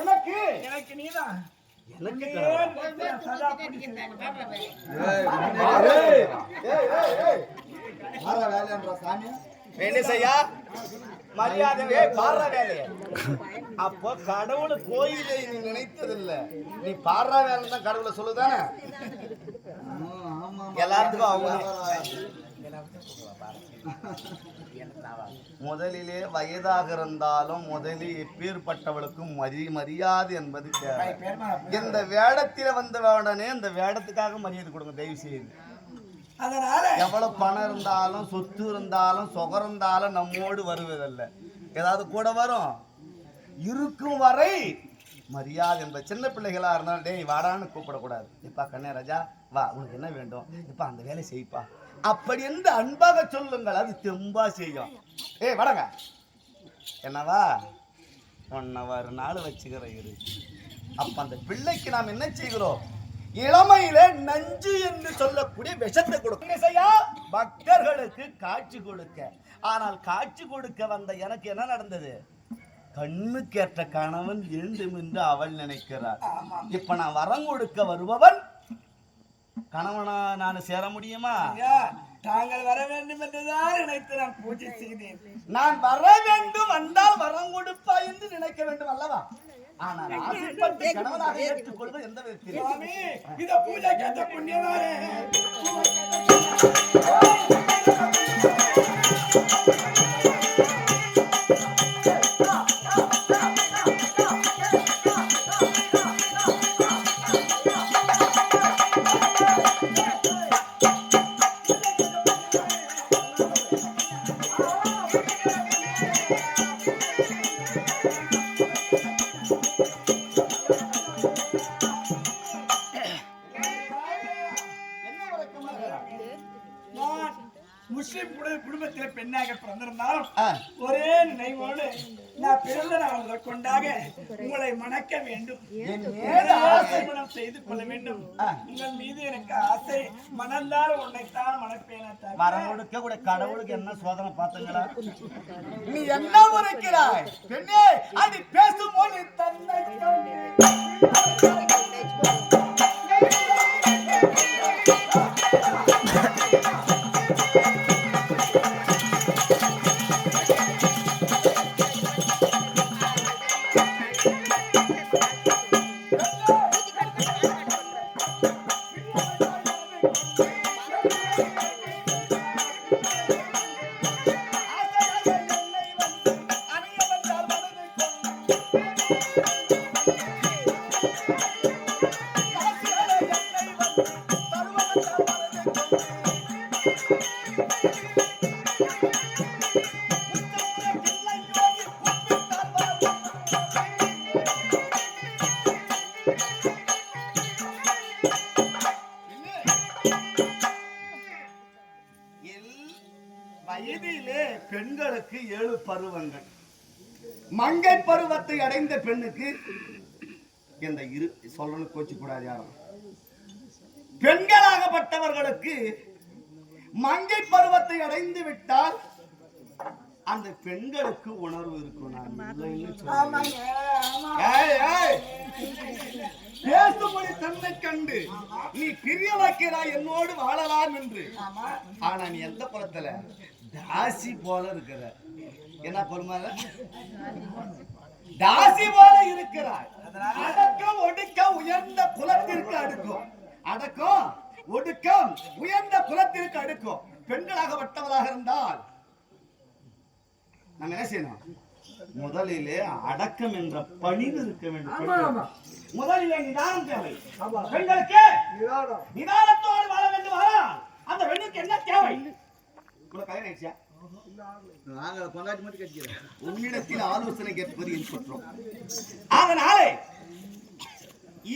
உனக்கு எனக்கு நீதான். எனக்கு சதா சாமி வேலையா மரியாதை பாடுற வேலையை அப்போ கடவுள் கோயிலை நீ நினைத்ததில்லை, நீ பாடுற வேலை தான் கடவுளை சொல்லுதானே. எல்லாத்துக்கும் அவங்க முதலிலே வயதாக இருந்தாலும் முதலில் எப்பேற்பட்டவளுக்கும் மரியாதை என்பது தேவை. இந்த வேடத்தில வந்த உடனே இந்த வேடத்துக்காக மரியாதை கொடுங்க தயவு செய்து. அதனால எவ்வளவு பணம் இருந்தாலும் சொத்து இருந்தாலும் சுகம் இருந்தாலும் நம்மோடு வருவதல்ல, ஏதாவது கூட வரும். இருக்கும் வரை மரியாதை என்பது. சின்ன பிள்ளைகளா இருந்தாலும் டேய் வாடான்னு கூப்பிடக்கூடாது. இப்பா கண்ணே ராஜா வா, உனக்கு என்ன வேண்டும், இப்ப அந்த வேலை செய்ப்பா அப்படி என்று அன்பாக சொல்லுங்கள், அது தெம்பா செய்யும். ஏய் வடங்க என்னவா 1 hour நாள் வச்சுக்கிற இரு. அப்ப அந்த பிள்ளைக்கு நாம் என்ன செய்கிறோம், இளமையில நஞ்சு என்று சொல்லக்கூடிய விஷத்தை கொடுக்க பக்தர்களுக்கு காட்சி கொடுக்க. ஆனால் காட்சி கொடுக்க வந்த எனக்கு என்ன நடந்தது, கண்ணுக்கேற்ற கணவன் வேண்டும் என்று அவள் நினைக்கிறார். இப்ப நான் வரம் கொடுக்க வருபவன் கணவனா நான் சேர முடியுமா? தாங்கள் வர வேண்டும் என்றுதான் நினைத்து நான் பூஜை செய்தேன். நான் வர வேண்டும் வந்தால் வரம் கொடுப்பா என்று நினைக்க வேண்டும் அல்லவா? ஆனால் ஆசைப்பட்டு கணவனாக ஏற்றுக்கொள்வது எந்த விதத்தில்? இத பூஜை கேட்ட புண்ணியவாரே. முஸ்லிம் குடும்பத்தில் பெண்ணாக பிறந்திருந்தாலும் ஒரே நினைவோடு நான் பிறந்த நாள் கொண்டாக உங்களை மணக்க வேண்டும், மனம் செய்து கொள்ள வேண்டும். உங்கள் மீது எனக்கு ஆசை, மணந்தால் உன்னைத்தான் மணப்பேன். வரம் கொடுக்க கூட கடவுளுக்கு என்ன சோதனை பார்த்தீங்களா? நீ என்ன உரைக்கிறாய் பெண்ணே, அது பேசும்போது தன்னை வயதிலே பெண்களுக்கு 7 பருவங்கள். மங்கை பருவத்தை அடைந்த பெண்ணுக்கு இந்த இரு சொல்லணும் கோச்சு கூடாது யாரும். பெண்களாகப்பட்டவர்களுக்கு மங்கை பருவத்தை அடைந்து விட்டால் அந்த பெண்களுக்கு உணர்வு இருக்கும். பேசுமொழி தன்னை கண்டு நீ பிரிய வைக்கிறாய் என்னோடு வாழலாம் என்று. ஆனா நீ எந்த குலத்துல தாசி போல இருக்கிற, என்ன பொறுமை தாசி போல இருக்கிறாய். அடக்கம் ஒடுக்க உயர்ந்த குலத்திற்கு அடுக்கும், அடக்கம் ஒடுக்கம் உயர்ந்த குலத்திற்கு அடுக்கும். பெண்களாகப்பட்டவராக இருந்தால் நம்ம என்ன செய்யணும், முதலிலே அடக்கம் என்ற பணிவு இருக்க வேண்டும். முதலிலே நிதானம் தேவை. பெண்களுக்கு நிதானத்தோடு வாழ வேண்டும். அந்த பெண்ணுக்கு என்ன தேவை? உன்னிடத்தில் ஆலோசனை கேட்பது என் குற்றம். அதனாலே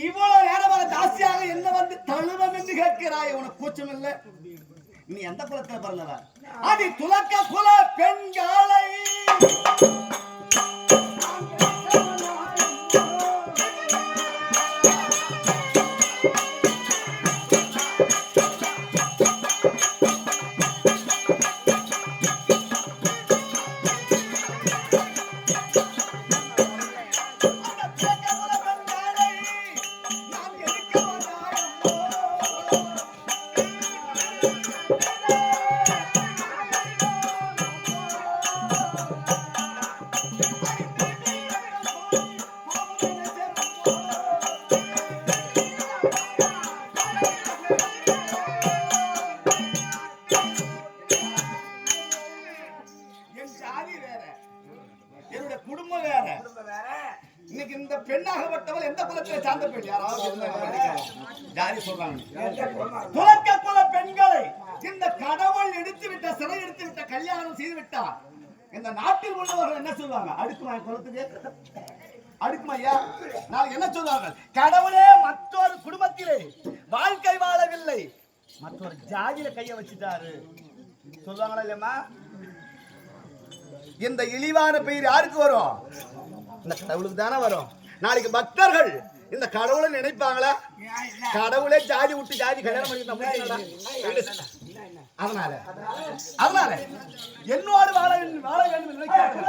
இவ்வளவு நேரமாக தாசியாக என்ன வந்து தழுவம் என்று கேட்கிறாய். உனக்கு கூச்சம் இல்லை? நீ எந்த குலத்துல பிறந்தவ? அது துலக்க குல பெண்களை என் ஜாதி வேற, என்னுடைய குடும்பம் வேற. இன்னைக்கு இந்த பெண்ணாகப்பட்டவள் எந்த குலத்தை சார்ந்த பெண்? யாராவது ஜாதி சொல்றாங்க. துலக்க குல பெண்களை இந்த கடவுள் எடுத்து விட்ட, சிறை எடுத்து விட்ட, கல்யாணம் செய்து விட்டார். இந்த நாட்டில் உள்ளவர்கள் என்ன சொல்லுவாங்க? அடுக்குமா குலத்துக்கு அடுக்குமா ஐயா? நான் என்ன சொல்லுவாங்க? கடவுளே மற்றொரு குடும்பத்திலே வாழ்க்கை வாழவில்லை, மற்றொரு ஜாதியில கைய வச்சுட்டாரு சொல்லுவாங்களா இல்லையம்மா? இந்த இழிவான பெயர் யாருக்கு வரும்? இந்த கடவுளுக்கு தானே வரும். நாளைக்கு பக்தர்கள் இந்த கடவுளை நினைப்பாங்களா? கடவுளே ஜாதி விட்டு ஜாதி கல்யாணம் பண்ணி அதனால அதனால என்னோடு வாழ வேண்டும் நினைக்கிறார்கள்.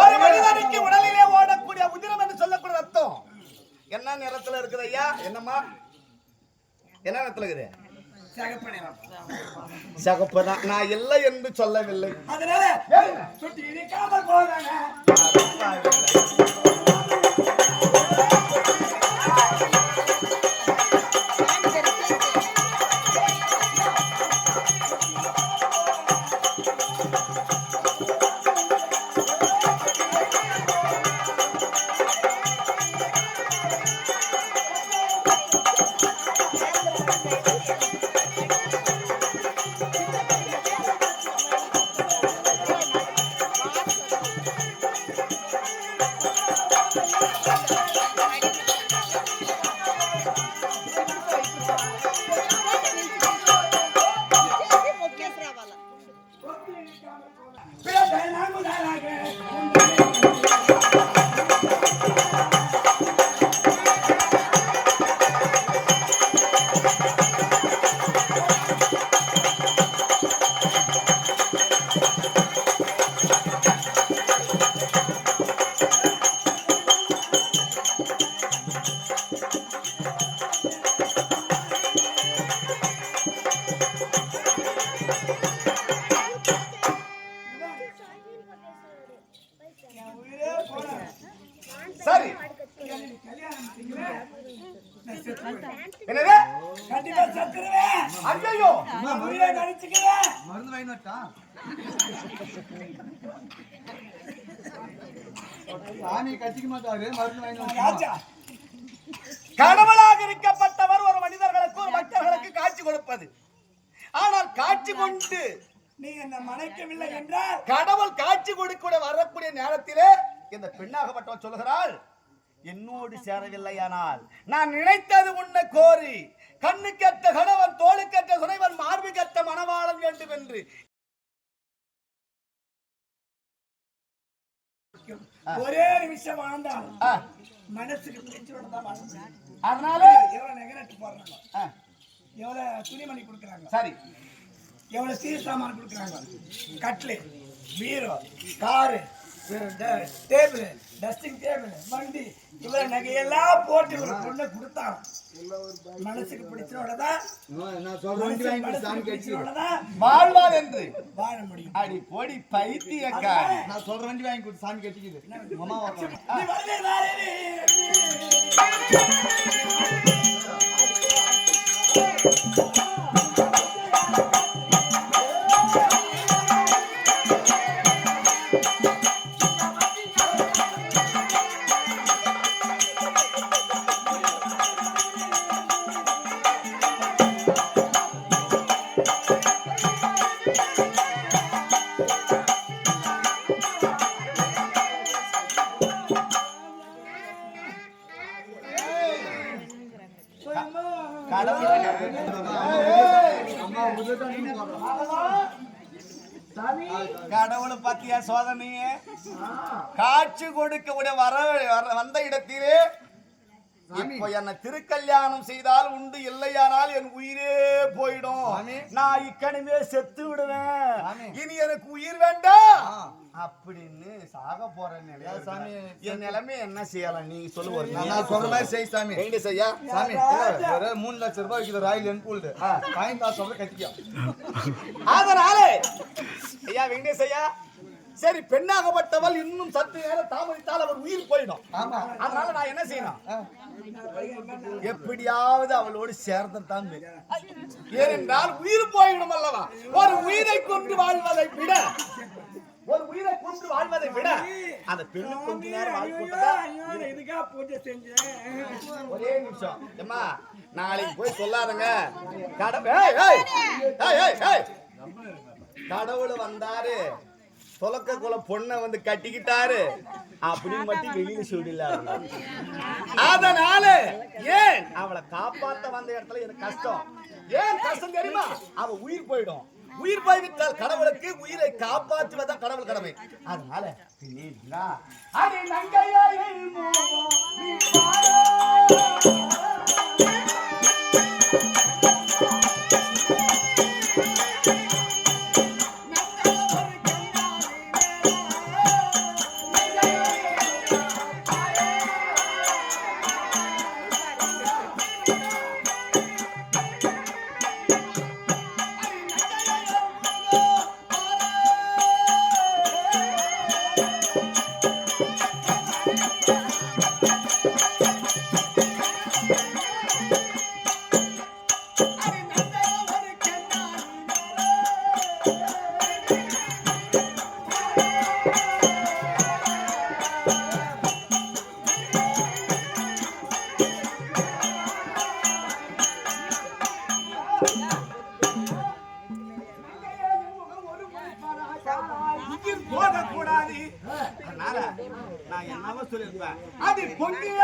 ஒரு மனிதனுக்கு உடலிலே ஓடக்கூடிய உதிரம் என்று சொல்லக்கூடிய ரத்தம் என்ன நிறத்துல இருக்குது ஐயா? என்னம்மா என்ன நிறத்துல இருக்குது? சகப்பு தான். நான் இல்லை என்று சொல்லவில்லை. அதனால சுட்டி இடிக்காம போறாங்க. சரி, என்னது? கண்டிப்பா செத்துருவேன். ஐயோ, உயிரை கழிச்சுக்கிறேன். மருந்து வாங்கிட்டா சாமி கட்டிக்க மாட்டாரு. மருந்து வாங்கி ராஜா கடவுளாக இருக்கப்பட்டவர் ஒரு மனிதர்களுக்கு, ஒரு பக்தர்களுக்கு காட்சி கொடுப்பது. ஆனால் காட்சி கொண்டு நீ என்ன மறைக்கவில்லை என்றால் கடவுள் காட்சி கொடுக்க வரக்கூடிய நேரத்திலே இந்த பெண்ணாகப்பட்டவள் சொல்லுகிறாள், என்னோடு சேரவில்லையானால் நான் நினைத்தது உன்னை கோரி, கண்ணுக்கேற்ற கணவன், தோளுக்கேற்ற துணைவன், மார்புக்கேற்ற மணவாளன் வேண்டும் என்று. ஒரே நிமிஷம் வாழ்ந்தால் மனசுக்கு பிடிச்சோட தான் வாழ்ந்தாங்க. அதனால எவ்வளவு நெகரட்டு போடுறாங்க, எவ்வளவு துணிமணி கொடுக்குறாங்க, சரி, எவ்வளவு சீர் சாமான் கொடுக்குறாங்க, கட்லு, பீரோ, காரு, டேபிள், டஸ்டிங் டேபிள், வண்டி, இவ்வளவு நகையெல்லாம் போட்டு ஒரு பொண்ணை கொடுத்தாங்க. மனசுக்கு பிடிச்சோடதான் வாழ்வார் என்று வாழ முடியும். அடி பொடி பைத்தியக்காரி. நான் சொல்ற வண்டி வாங்கி கொடுத்து சாமி கட்டிக்குது. அம்மா நீ வரவே வாரே. கடவுள் கடவுளை பத்தியா சோதனையே காட்சி கொடுக்க வந்த இடத்திலே இப்போ என்ன திருக்கல்யாணம் செய்தால் உண்டு, இல்லையானால் என் உயிரே போயிடும். நான் இக்கணிமே செத்து விடுவேன், இனி எனக்கு உயிர் வேண்டாம் அப்படின்னு சாக போறேன். என் நிலைமை என்ன செய்யலாம் நீங்க சொல்லுவாரு? நான் சொல்ற மாதிரி செய் சாமி. எங்க செய்யா சாமி 3 லட்சம் ரூபாய் விற்கிற ராயல் என்ஃபீல்டு வாங்கி தான் சொல்ல கட்டிக்கோ. அதனால ஐயா வெங்கடேஷ் ஐயா, சரி பெண்ணாகப்பட்டவள் இன்னும் சற்று நேரம் தாமதித்தால் அவர் உயிர் போயிடும். அதனால நான் என்ன செய்யணும்? எப்படியாவது அவளோடு சேர்ந்தான். ஏனென்றால் உயிர் போயிடும் அல்லவா? ஒரு உயிரை கொண்டு வாழ்வதை விட அந்த பெண்ணு கொஞ்ச நேரம் ஒரே நிமிஷம் அம்மா, நாளைக்கு போய் சொல்லாதங்க. கடவுள் வந்தாரு, தொலக்க குல பொண்ணை வந்து கட்டிக்கிட்டாரு அப்படின்னு மட்டும் வெளியில சொல்லல. அதனால ஏன் அவளை காப்பாத்த வந்த இடத்துல எனக்கு கஷ்டம். ஏன் கஷ்டம் தெரியுமா? அவ உயிர் போயிடும். உயிர் போய்விட்டால் கடவுளுக்கு உயிரை காப்பாற்றுவதான் கடவுள் கடமை. அதனால போகக்கூடாது. அதனால நான் என்னவோ சொல்லிருப்பேன். அது பொங்கிய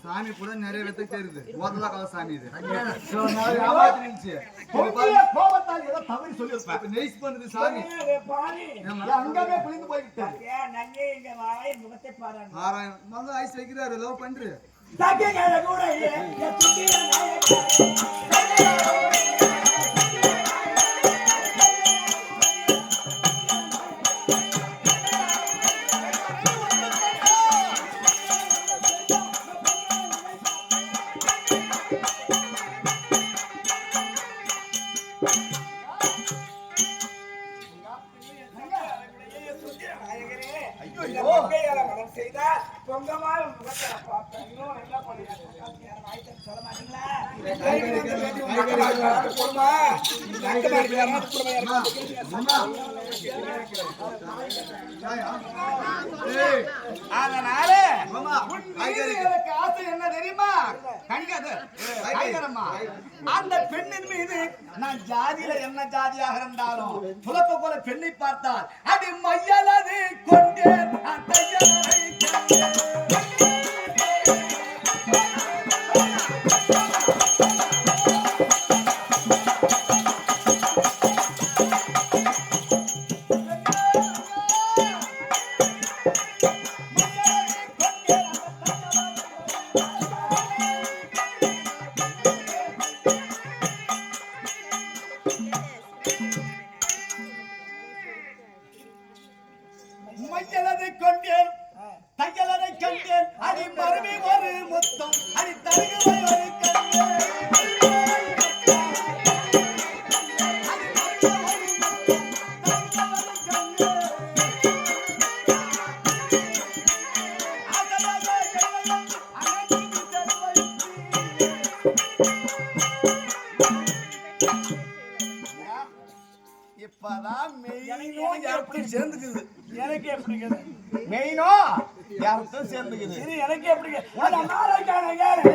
சாமி கூட நிறைய வெத்துக்கு தெரியுது. முதல்ல கதை சாமி இது கோபத்தால் ஏதோ தவறி சொல்லிருப்பேன். நெய்ஸ் பண்ணுது சாமி. அங்கவே குளிந்து போயிட்டு முதல்ல ஐஸ் வைக்கிறாரு, லவ் பண்று அதனால எனக்கு ஆசை என்ன தெரியுமா? அந்த பெண்ணின் மீது நான் ஜாதியில என்ன ஜாதியாக இருந்தாலும் புலப்ப போல பெண்ணை பார்த்தால் அது மையலது கொண்டே மையலதை கொண்டேன் தையலதை கண்டேன் அடி மறுமை ஒரு முத்தம் அடி தருகுவை ஒரு இப்பதான் மெய்யும் எப்படி சேர்ந்துக்குது. பெருசு. எனக்கு எப்படி இருக்குது? மெயினோ யாருக்கும் சேர்ந்துக்குது. இது எனக்கு எப்படி இருக்குது? அந்த நாளைக்கான கேளு.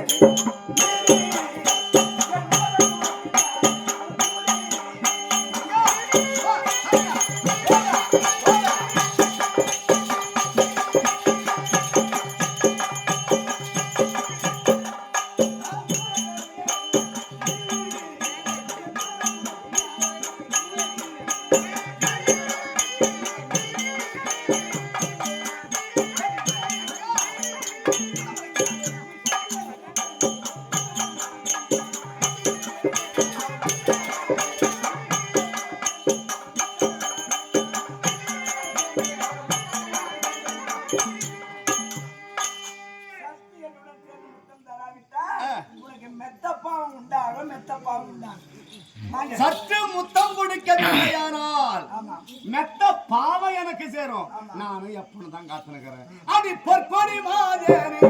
சற்று முத்தம் கொடுக்கவில்லையானால் மெத்த பாவம் எனக்கு சேரும். நானும் எப்பன்னு தான் காத்துனுக்கிறேன். அடி பொற்கொடி மாதேனே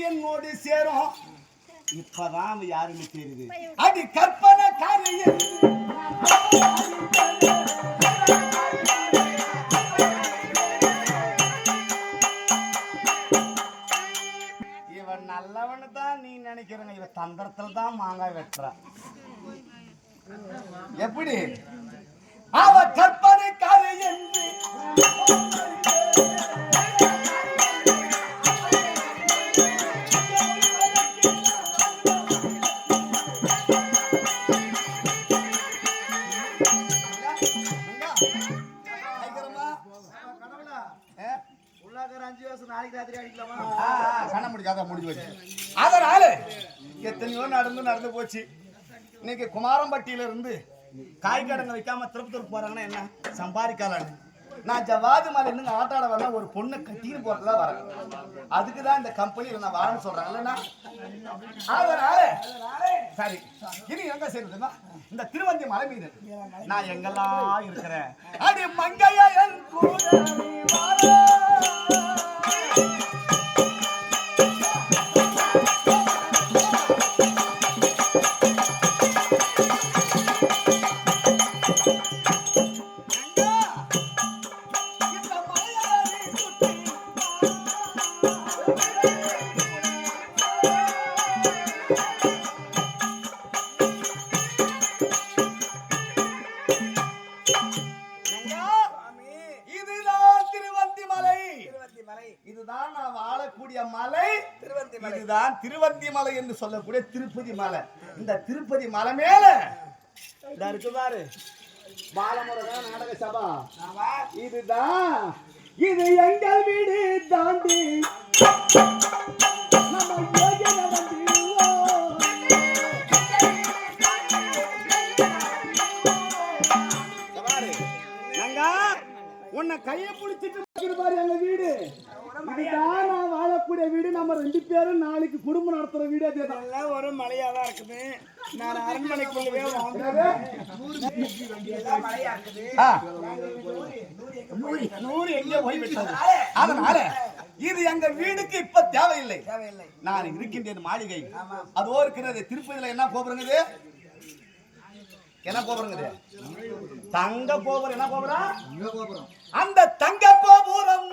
என்னோடு சேரும். இப்பதான் யாருன்னு தெரியுது. அடி கற்பனை காரியம் இவன் நல்லவனு தான் நீ நினைக்கிறங்க. இவன் தந்திரத்துல தான் மாங்காய் வெட்டுற. எப்படி அவ கற்பனை காரியம் அதனால எத்தனையோ நடந்து போச்சு. இன்னைக்கு குமாரம்பட்டியில இருந்து காய்கடங்க வைக்காம திருப்பத்தூர் போறாங்கன்னா என்ன சம்பாதிக்கலாம். நான் ஜவாது மலை இருந்து ஆட்டாட வரல ஒரு பொண்ணை கட்டின்னு போறதுல வரேன். அதுக்குதான் இந்த கம்பெனியில நான் வாழன்னு சொல்றேன் இல்லைன்னா. அதனால சரி இனி எங்க செய்யறதுன்னா இந்த திருவந்தி மலை மீது நான் எங்கெல்லாம் இருக்கிறேன். அடி மங்கையா என் கூட இதுதான் நான் வாழக்கூடிய மலை இதுதான் திருவந்தி மலை என்று சொல்லக்கூடிய திருப்பதி மலை. இந்த திருப்பதி மலை மேல இருக்கு பாரு பாலமுருகன் நாடக சபா. இதுதான் இது எங்கள் வீடு தாண்டி உன்னை கையை பிடிச்சிட்டு பாரு எங்க வீடு. இதுதான் நான் வாழக்கூடிய வீடு. நம்ம 2 பேரும் நாளைக்கு குடும்பம் நடத்துற வீடு. அதெல்லாம் ஒரு மலையா தான் இருக்குது. நான் அரண்மனைக்குள்ளவே எங்க போய் விட்டது. அதனால இது எங்க வீடுக்கு இப்ப தேவையில்லை. நான் இருக்கின்றேன் மாளிகை. அதோ இருக்கிறது திருப்பதியில என்ன கோபுரங்குது என்ன கோபுரங்குது தங்க கோபுரம். என்ன கோபுரம்? அந்த தங்க கோபுரம்